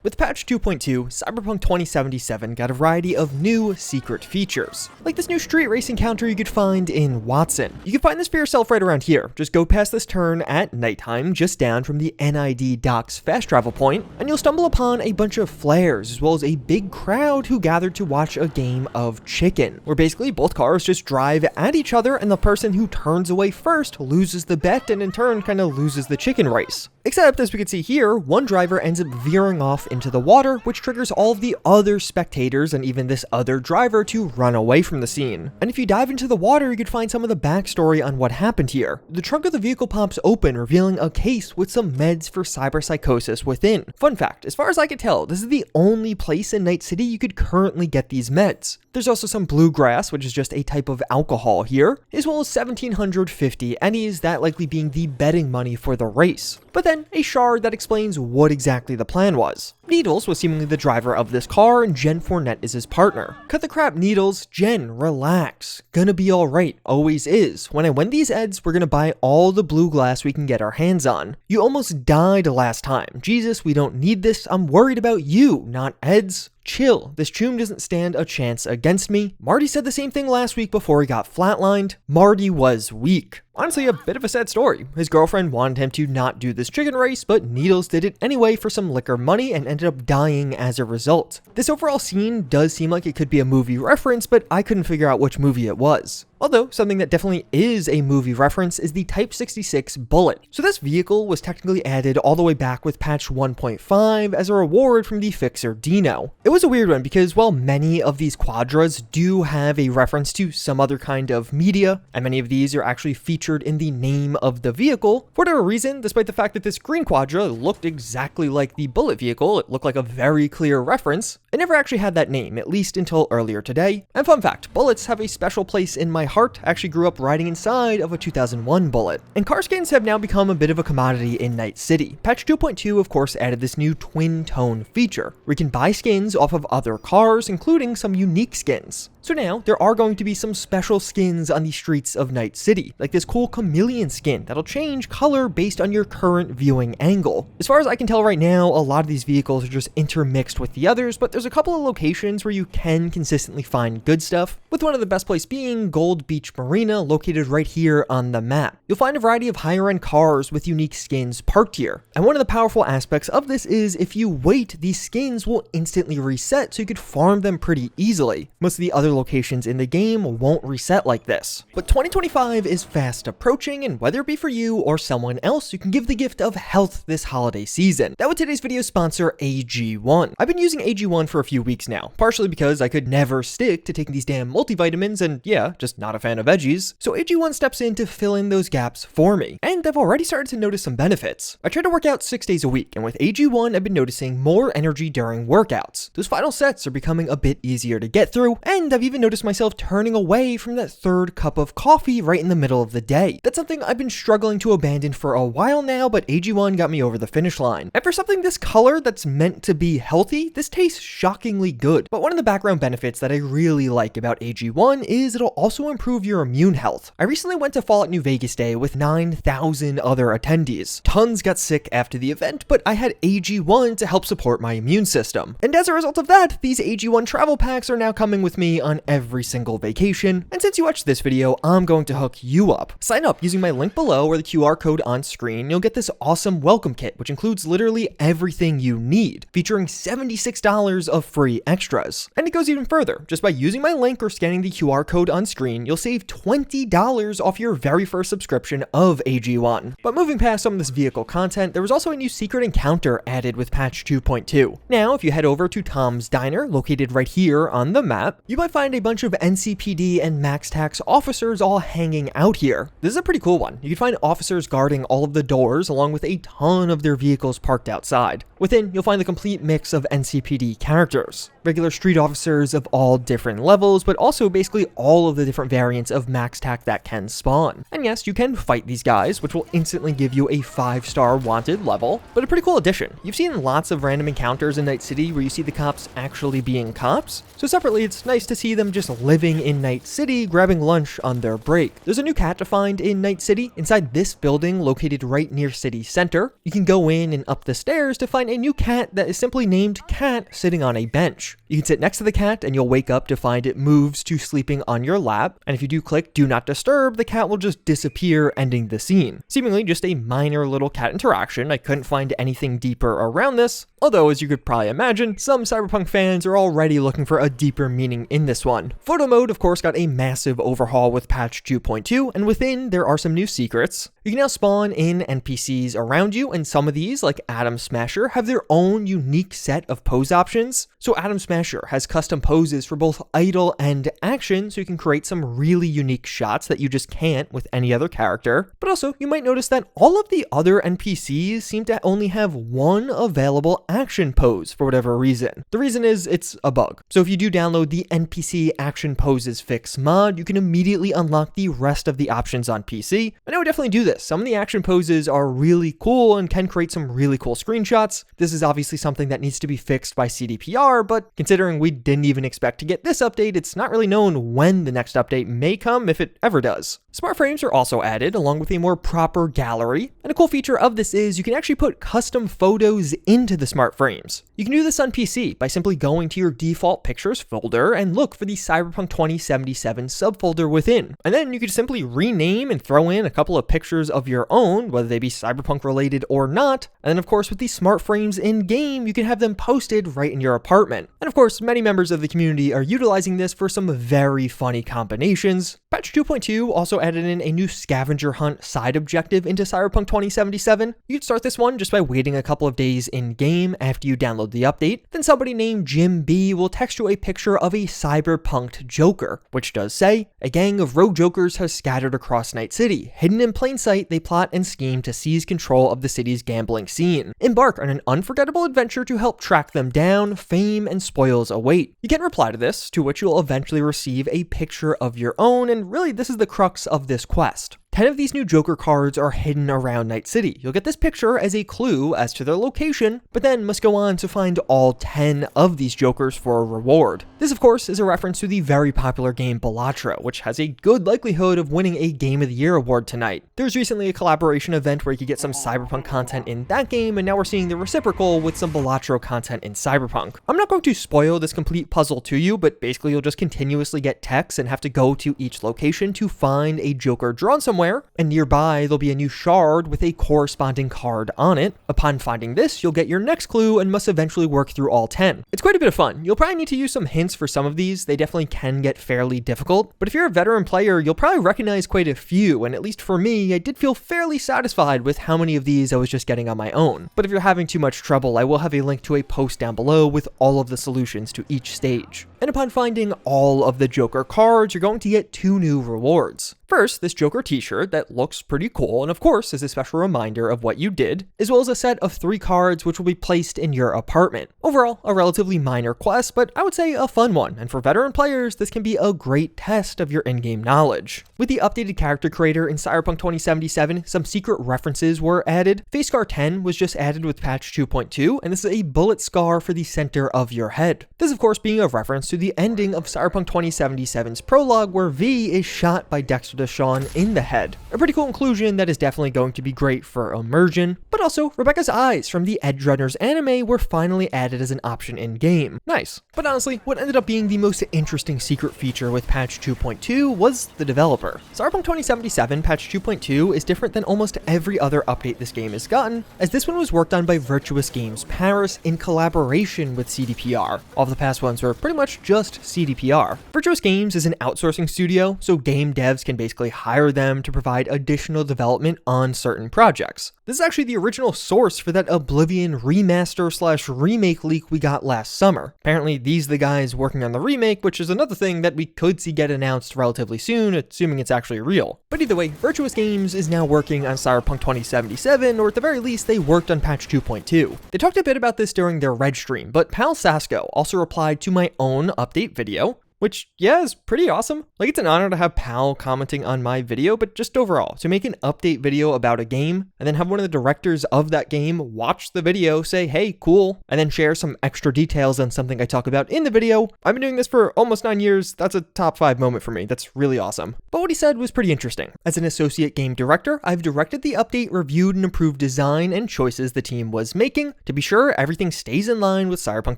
With patch 2.2, Cyberpunk 2077 got a variety of new secret features, like this new street race encounter you could find in Watson. You can find this for yourself right around here. Just go past this turn at nighttime, just down from the NID docks fast travel point, and you'll stumble upon a bunch of flares, as well as a big crowd who gathered to watch a game of chicken, where basically both cars just drive at each other and the person who turns away first loses the bet and in turn kind of loses the chicken race. Except, as we can see here, one driver ends up veering off into the water, which triggers all of the other spectators and even this other driver to run away from the scene. And if you dive into the water, you could find some of the backstory on what happened here. The trunk of the vehicle pops open, revealing a case with some meds for cyberpsychosis within. Fun fact, as far as I can tell, this is the only place in Night City you could currently get these meds. There's also some bluegrass, which is just a type of alcohol here, as well as 1,750 eddies, that likely being the betting money for the race. But then a shard that explains what exactly the plan was. Needles was seemingly the driver of this car, and Jen Fournette is his partner. Cut the crap, Needles. Jen, relax. Gonna be alright. Always is. When I win these eds, we're gonna buy all the blue glass we can get our hands on. You almost died last time. Jesus, we don't need this. I'm worried about you, not eds. Chill. This Choom doesn't stand a chance against me. Marty said the same thing last week before he got flatlined. Marty was weak. Honestly, a bit of a sad story. His girlfriend wanted him to not do this chicken race, but Needles did it anyway for some liquor money and ended up dying as a result. This overall scene does seem like it could be a movie reference, but I couldn't figure out which movie it was. Although, something that definitely is a movie reference is the Type 66 Bulitt. So this vehicle was technically added all the way back with patch 1.5 as a reward from the fixer Dino. It was a weird one because while many of these quadras do have a reference to some other kind of media, and many of these are actually featured in the name of the vehicle, for whatever reason, despite the fact that this green quadra looked exactly like the Bulitt vehicle, it looked like a very clear reference, it never actually had that name, at least until earlier today. And fun fact, Bullitts have a special place in my heart. I actually grew up riding inside of a 2001 Bulitt. And car skins have now become a bit of a commodity in Night City. Patch 2.2 of course added this new twin tone feature, where you can buy skins off of other cars, including some unique skins. So now, there are going to be some special skins on the streets of Night City, like this cool chameleon skin that'll change color based on your current viewing angle. As far as I can tell right now, a lot of these vehicles are just intermixed with the others, but there's a couple of locations where you can consistently find good stuff, with one of the best places being Gold Beach Marina, located right here on the map. You'll find a variety of higher end cars with unique skins parked here. And one of the powerful aspects of this is if you wait, these skins will instantly reset so you could farm them pretty easily. Most of the other locations in the game won't reset like this. But 2025 is fast approaching, and whether it be for you or someone else, you can give the gift of health this holiday season. That with today's video sponsor, AG1. I've been using AG1 for a few weeks now, partially because I could never stick to taking these damn multivitamins and yeah, just not a fan of veggies. So AG1 steps in to fill in those gaps for me. And I've already started to notice some benefits. I try to work out 6 days a week, and with AG1, I've been noticing more energy during workouts. Those final sets are becoming a bit easier to get through, and I've even noticed myself turning away from that third cup of coffee right in the middle of the day. That's something I've been struggling to abandon for a while now, but AG1 got me over the finish line. And for something this color that's meant to be healthy, this tastes shockingly good. But one of the background benefits that I really like about AG1 is it'll also improve your immune health. I recently went to Fallout New Vegas Day with 9,000 other attendees. Tons got sick after the event, but I had AG1 to help support my immune system. And as a result of that, these AG1 travel packs are now coming with me on every single vacation. And since you watched this video, I'm going to hook you up. Sign up using my link below or the QR code on screen. You'll get this awesome welcome kit, which includes literally everything you need, featuring $76 of free extras. And it goes even further. Just by using my link or scanning the QR code on screen, you'll save $20 off your very first subscription of AG1. But moving past some of this vehicle content, there was also a new secret encounter added with patch 2.2. Now, if you head over to Tom's Diner, located right here on the map, you might find a bunch of NCPD and Max Tax officers all hanging out here. This is a pretty cool one. You can find officers guarding all of the doors along with a ton of their vehicles parked outside. Within, you'll find the complete mix of NCPD characters. Regular street officers of all different levels, but also basically all of the different variants of Max Tac that can spawn. And yes, you can fight these guys, which will instantly give you a 5-star wanted level, but a pretty cool addition. You've seen lots of random encounters in Night City where you see the cops actually being cops, so separately it's nice to see see them just living in Night City, grabbing lunch on their break. There's a new cat to find in Night City inside this building located right near city center. You can go in and up the stairs to find a new cat that is simply named Cat sitting on a bench. You can sit next to the cat and you'll wake up to find it moves to sleeping on your lap, and if you do click Do Not Disturb, the cat will just disappear, ending the scene. Seemingly just a minor little cat interaction. I couldn't find anything deeper around this, although as you could probably imagine, some Cyberpunk fans are already looking for a deeper meaning in this one. Photo mode of course got a massive overhaul with patch 2.2, and within there are some new secrets. You can now spawn in NPCs around you, and some of these, like Atom Smasher, have their own unique set of pose options. So Atom Smasher has custom poses for both idle and action, so you can create some really unique shots that you just can't with any other character. But also, you might notice that all of the other NPCs seem to only have one available action pose for whatever reason. The reason is it's a bug. So if you do download the NPC Action Poses Fix mod, you can immediately unlock the rest of the options on PC. And I would definitely do this. Some of the action poses are really cool and can create some really cool screenshots. This is obviously something that needs to be fixed by CDPR, but considering we didn't even expect to get this update, it's not really known when the next update may come, if it ever does. Smart frames are also added, along with a more proper gallery. And a cool feature of this is you can actually put custom photos into the smart frames. You can do this on PC by simply going to your default pictures folder and look for the Cyberpunk 2077 subfolder within. And then you can simply rename and throw in a couple of pictures of your own, whether they be Cyberpunk related or not. And then of course with these smart frames in game, you can have them posted right in your apartment. And of course, many members of the community are utilizing this for some very funny combinations. Patch 2.2 also added in a new scavenger hunt side objective into Cyberpunk 2077. You can start this one just by waiting a couple of days in game after you download the update. Then somebody named Jim B will text you a picture of a cyberpunked Joker, which does say, a gang of rogue Jokers has scattered across Night City. Hidden in plain sight, they plot and scheme to seize control of the city's gambling scene. Embark on an unforgettable adventure to help track them down. Fame and spoils await. You can reply to this, to which you'll eventually receive a picture of your own, and really this is the crux of this quest. 10 of these new Joker cards are hidden around Night City. You'll get this picture as a clue as to their location, but then must go on to find all 10 of these Jokers for a reward. This of course is a reference to the very popular game Balatro, which has a good likelihood of winning a Game of the Year award tonight. There was recently a collaboration event where you could get some Cyberpunk content in that game, and now we're seeing the reciprocal with some Balatro content in Cyberpunk. I'm not going to spoil this complete puzzle to you, but basically you'll just continuously get texts and have to go to each location to find a Joker drawn somewhere, and nearby there'll be a new shard with a corresponding card on it. Upon finding this, you'll get your next clue and must eventually work through all 10. It's quite a bit of fun. You'll probably need to use some hints for some of these. They definitely can get fairly difficult, but if you're a veteran player, you'll probably recognize quite a few, and at least for me, I did feel fairly satisfied with how many of these I was just getting on my own. But if you're having too much trouble, I will have a link to a post down below with all of the solutions to each stage. And upon finding all of the Joker cards, you're going to get 2 new rewards. First, this Joker t-shirt that looks pretty cool, and of course is a special reminder of what you did, as well as a set of 3 cards which will be placed in your apartment. Overall, a relatively minor quest, but I would say a fun one, and for veteran players, this can be a great test of your in-game knowledge. With the updated character creator in Cyberpunk 2077, some secret references were added. Face Scar 10 was just added with patch 2.2, and this is a bullet scar for the center of your head. This of course being a reference to the ending of Cyberpunk 2077's prologue, where V is shot by Dexter Deshawn in the head. A pretty cool inclusion that is definitely going to be great for immersion, but also Rebecca's eyes from the Edge Runners anime were finally added as an option in-game. Nice. But honestly, what ended up being the most interesting secret feature with patch 2.2 was the developer. Cyberpunk 2077 patch 2.2 is different than almost every other update this game has gotten, as this one was worked on by Virtuous Games Paris in collaboration with CDPR. All of the past ones were pretty much just CDPR. Virtuous Games is an outsourcing studio, so game devs can basically hire them to provide additional development on certain projects. This is actually the original source for that Oblivion remaster/remake leak we got last summer. Apparently these are the guys working on the remake, which is another thing that we could see get announced relatively soon, assuming it's actually real. But either way, Virtuous Games is now working on Cyberpunk 2077, or at the very least they worked on patch 2.2. They talked a bit about this during their Red stream, but Pal Sasko also replied to my own update video. which, yeah, is pretty awesome. Like, it's an honor to have Pal commenting on my video, but just overall, to make an update video about a game, and then have one of the directors of that game watch the video, say, hey, cool, and then share some extra details on something I talk about in the video. I've been doing this for almost 9 years. That's a top 5 moment for me. That's really awesome. But what he said was pretty interesting. As an associate game director, I've directed the update, reviewed and approved design and choices the team was making to be sure everything stays in line with Cyberpunk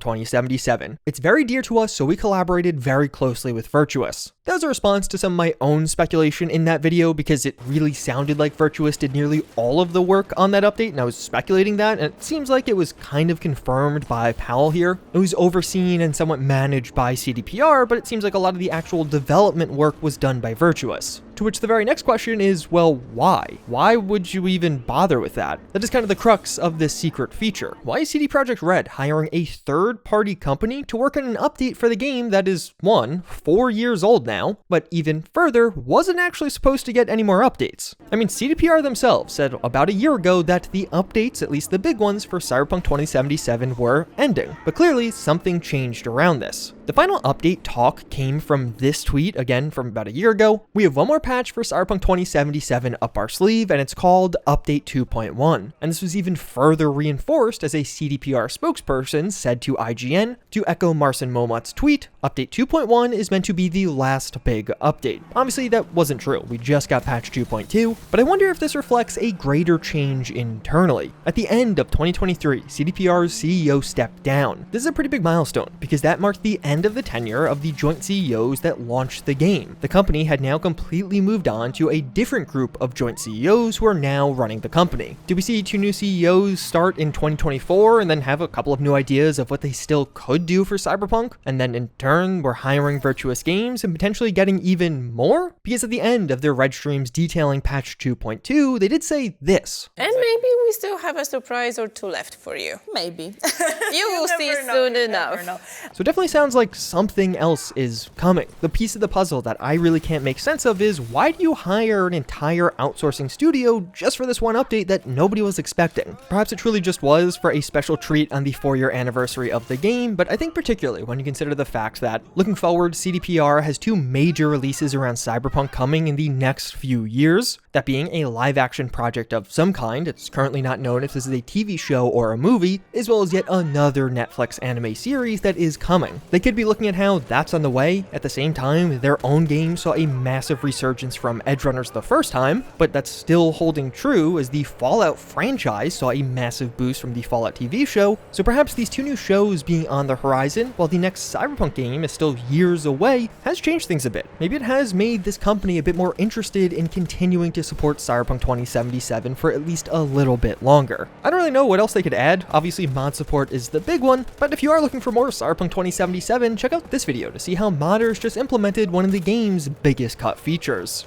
2077. It's very dear to us, so we collaborated very closely with Virtuous. That was a response to some of my own speculation in that video, because it really sounded like Virtuous did nearly all of the work on that update, and I was speculating that, and it seems like it was kind of confirmed by Powell here. It was overseen and somewhat managed by CDPR, but it seems like a lot of the actual development work was done by Virtuous. To which the very next question is, well, why? Why would you even bother with that? That is kind of the crux of this secret feature. Why is CD Projekt Red hiring a third-party company to work on an update for the game that is, 1, 4 years old now, but even further, wasn't actually supposed to get any more updates? I mean, CDPR themselves said about a year ago that the updates, at least the big ones for Cyberpunk 2077, were ending, but clearly something changed around this. The final update talk came from this tweet, again from about a year ago. We have one more patch for Cyberpunk 2077 up our sleeve, and it's called Update 2.1. And this was even further reinforced as a CDPR spokesperson said to IGN, to echo Marcin Momot's tweet, Update 2.1 is meant to be the last big update. Obviously, that wasn't true. We just got patch 2.2, but I wonder if this reflects a greater change internally. At the end of 2023, CDPR's CEO stepped down. This is a pretty big milestone, because that marked the end of the tenure of the joint CEOs that launched the game. The company had now completely moved on to a different group of joint CEOs who are now running the company. Do we see 2 new CEOs start in 2024 and then have a couple of new ideas of what they still could do for Cyberpunk? And then in turn, we're hiring Virtuous Games and potentially getting even more? Because at the end of their red streams detailing patch 2.2, they did say this. And maybe we still have a surprise or 2 left for you. Maybe. You will see soon enough. So it definitely sounds like something else is coming. The piece of the puzzle that I really can't make sense of is, why do you hire an entire outsourcing studio just for this one update that nobody was expecting? Perhaps it truly just was for a special treat on the 4-year anniversary of the game, but I think particularly when you consider the fact that, looking forward, CDPR has 2 major releases around Cyberpunk coming in the next few years, that being a live-action project of some kind. It's currently not known if this is a TV show or a movie, as well as yet another Netflix anime series that is coming. They could be looking at how that's on the way. At the same time, their own game saw a massive resurgence from Edgerunners the first time, but that's still holding true as the Fallout franchise saw a massive boost from the Fallout TV show. So perhaps these 2 new shows being on the horizon, while the next Cyberpunk game is still years away, has changed things a bit. Maybe it has made this company a bit more interested in continuing to support Cyberpunk 2077 for at least a little bit longer. I don't really know what else they could add. Obviously, mod support is the big one, but if you are looking for more Cyberpunk 2077, check out this video to see how modders just implemented one of the game's biggest cut features.